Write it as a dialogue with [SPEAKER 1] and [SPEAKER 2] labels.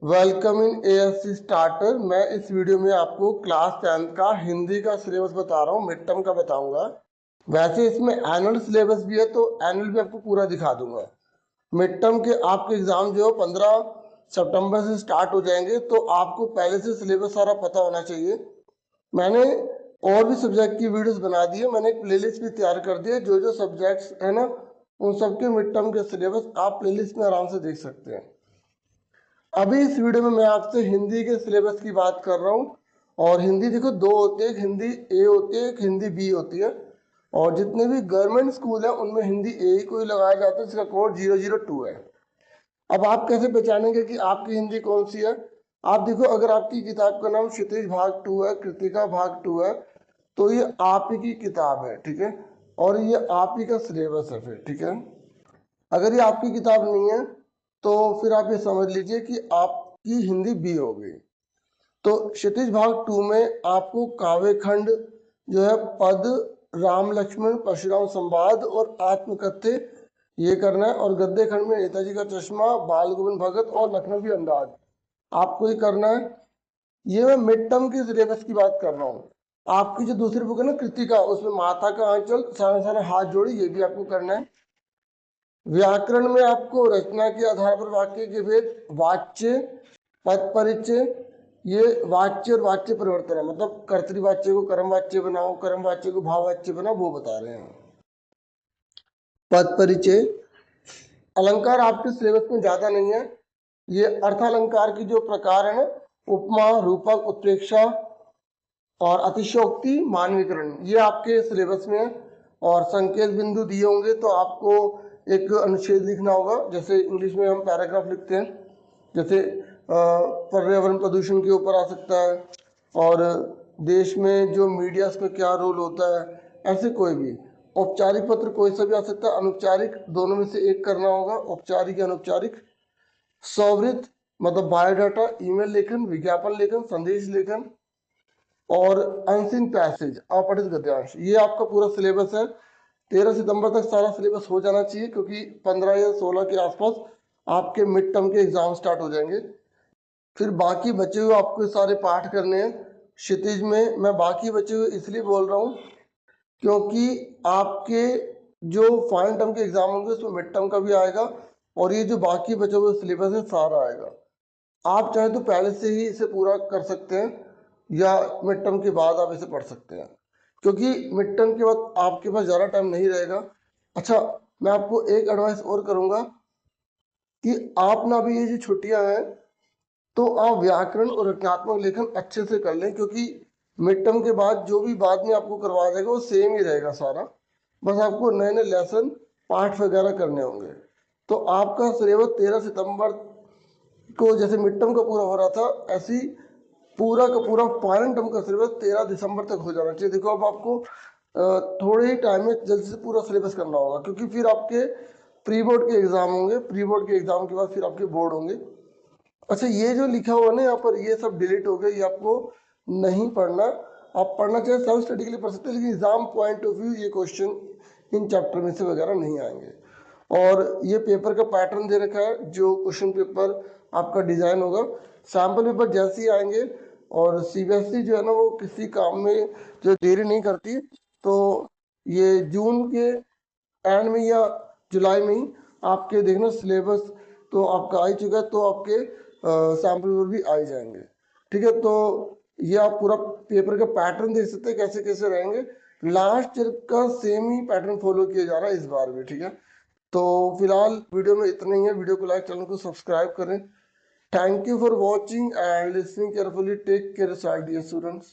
[SPEAKER 1] Welcome in ASC starter. मैं इस video में आपको क्लास 10th का हिंदी का सिलेबस बता रहा हूँ, मिड टर्म का बताऊंगा। वैसे इसमें एनुअल सिलेबस भी है तो एनुअल भी आपको पूरा दिखा दूंगा। मिड टर्म के आपके एग्जाम जो 15 सितंबर से स्टार्ट हो जाएंगे, तो आपको पहले से सिलेबस सारा पता होना चाहिए। मैंने और भी सब्जेक्ट की वीडियोस बना दी है, मैंने एक प्लेलिस्ट भी तैयार कर दी है। जो जो सब्जेक्ट्स है ना, उन सबके मिड टर्म के सिलेबस आप प्लेलिस्ट में आराम से देख सकते हैं। अभी इस वीडियो में मैं आपसे हिंदी के सिलेबस की बात कर रहा हूँ। और हिंदी देखो दो होती है, एक हिंदी ए होती है, एक हिंदी बी होती है। और जितने भी गवर्नमेंट स्कूल हैं उनमें हिंदी ए ही को ही लगाया जाता है, जिसका कोड 002 है। अब आप कैसे पहचानेंगे कि आपकी हिंदी कौन सी है? आप देखो, अगर आपकी किताब का नाम क्षितिज भाग 2 है, कृतिका भाग 2 है, तो ये आप ही की किताब है, ठीक है। और ये आप ही का सिलेबस है फिर, ठीक है। अगर ये आपकी किताब नहीं है तो फिर आप ये समझ लीजिए कि आपकी हिंदी बी हो गई। तो क्षितिज भाग 2 में आपको काव्य खंड जो है, पद, राम लक्ष्मण परशुराम संवाद और आत्मकथ्य ये करना है। और गद्य खंड में नेताजी का चश्मा, बाल गोविंद भगत और लखनवी अंदाज आपको ही करना है। ये मैं मिड टर्म के सिलेबस की बात कर रहा हूँ। आपकी जो दूसरी बुक है ना कृतिका, उसमें माथा का आंचल, सारे सारे हाथ जोड़ी, ये भी आपको करना है। व्याकरण में आपको रचना के आधार पर वाक्य के भेद, वाच्य, पद परिचय, ये वाच्य और वाच्य परिवर्तन है, मतलब कर्तृवाच्य को कर्म वाच्य बनाओ, कर्म वाच्य को भाव वाच्य बनाओ, वो बता रहे हैं। पद परिचय, अलंकार आपके सिलेबस में ज्यादा नहीं है। ये अर्थालंकार की जो प्रकार है, उपमा, रूपक, उत्प्रेक्षा और अतिशयोक्ति, मानवीकरण, ये आपके सिलेबस में है। और संकेत बिंदु दिए होंगे तो आपको एक अनुच्छेद लिखना होगा, जैसे इंग्लिश में हम पैराग्राफ लिखते हैं। जैसे पर्यावरण प्रदूषण के ऊपर आ सकता है, और देश में जो मीडिया का क्या रोल होता है, ऐसे कोई भी। औपचारिक पत्र कोई सा भी आ सकता है, अनौपचारिक दोनों में से एक करना होगा, औपचारिक या अनौपचारिक। सौवृत मतलब बायोडाटा, ईमेल लेखन, विज्ञापन लेखन, संदेश लेखन। और अनसीन पैसेज, अपठित गद्यांश, ये आपका पूरा सिलेबस है। 13 सितंबर तक सारा सिलेबस हो जाना चाहिए, क्योंकि 15 या 16 के आसपास आपके मिड टर्म के एग्जाम स्टार्ट हो जाएंगे। फिर बाकी बचे हुए आपको सारे पाठ करने हैं क्षितिज में। मैं बाकी बचे हुए इसलिए बोल रहा हूँ क्योंकि आपके जो फाइनल टर्म के एग्जाम होंगे उसमें मिड टर्म का भी आएगा, और ये जो बाकी बचे हुए सिलेबस है सारा आएगा। आप चाहे तो पहले से ही इसे पूरा कर सकते हैं, या मिड टर्म के बाद आप इसे पढ़ सकते हैं, क्योंकि मिड टर्म के बाद आपके पास ज़्यादा टाइम नहीं रहेगा। अच्छा, मैं आपको एक एडवाइस और करूँगा कि आप ना भी ये जो छुट्टियां हैं, तो आप व्याकरण और रचनात्मक लेखन अच्छे से कर लें, क्योंकि मिड टर्म के बाद जो भी बाद में आपको करवाया जाएगा वो सेम ही रहेगा सारा। बस आपको नए नए लेसन, पाठ वगैरह करने होंगे। तो आपका सिलेबस 13 सितंबर को जैसे मिड टर्म का पूरा हो रहा था, ऐसे ही पूरा का पूरा फाइनल टर्म का सिलेबस 13 दिसंबर तक हो जाना चाहिए। देखो, अब आपको थोड़े ही टाइम में जल्दी से पूरा सिलेबस करना होगा, क्योंकि फिर आपके प्री बोर्ड के एग्जाम होंगे, प्री बोर्ड के एग्जाम के बाद फिर आपके बोर्ड होंगे। अच्छा, ये जो लिखा हुआ ना यहाँ पर, ये सब डिलीट हो गया, ये आपको नहीं पढ़ना। आप पढ़ना चाहे सेल्फ स्टडी के लिए पढ़ सकते हैं, लेकिन एग्जाम पॉइंट ऑफ व्यू ये क्वेश्चन इन चैप्टर में से वगैरह नहीं आएंगे। और ये पेपर का पैटर्न दे रखा है, जो क्वेश्चन पेपर आपका डिजाइन होगा, सैम्पल पेपर जैसे ही आएंगे। और सीबीएसई जो है ना, वो किसी काम में जो देरी नहीं करती, तो ये जून के एंड में या जुलाई में ही आपके देखना सिलेबस तो आपका आ ही चुका है, तो आपके सैम्पल पेपर भी आ ही जाएंगे, ठीक है। तो ये आप पूरा पेपर का पैटर्न देख सकते हैं कैसे कैसे रहेंगे। लास्ट ईयर का सेम ही पैटर्न फॉलो किया जा रहा है इस बार भी, ठीक है। तो फिलहाल वीडियो में इतना ही है। वीडियो को लाइक, चैनल को सब्सक्राइब करें। Thank you for watching and listening carefully. Take care dear students.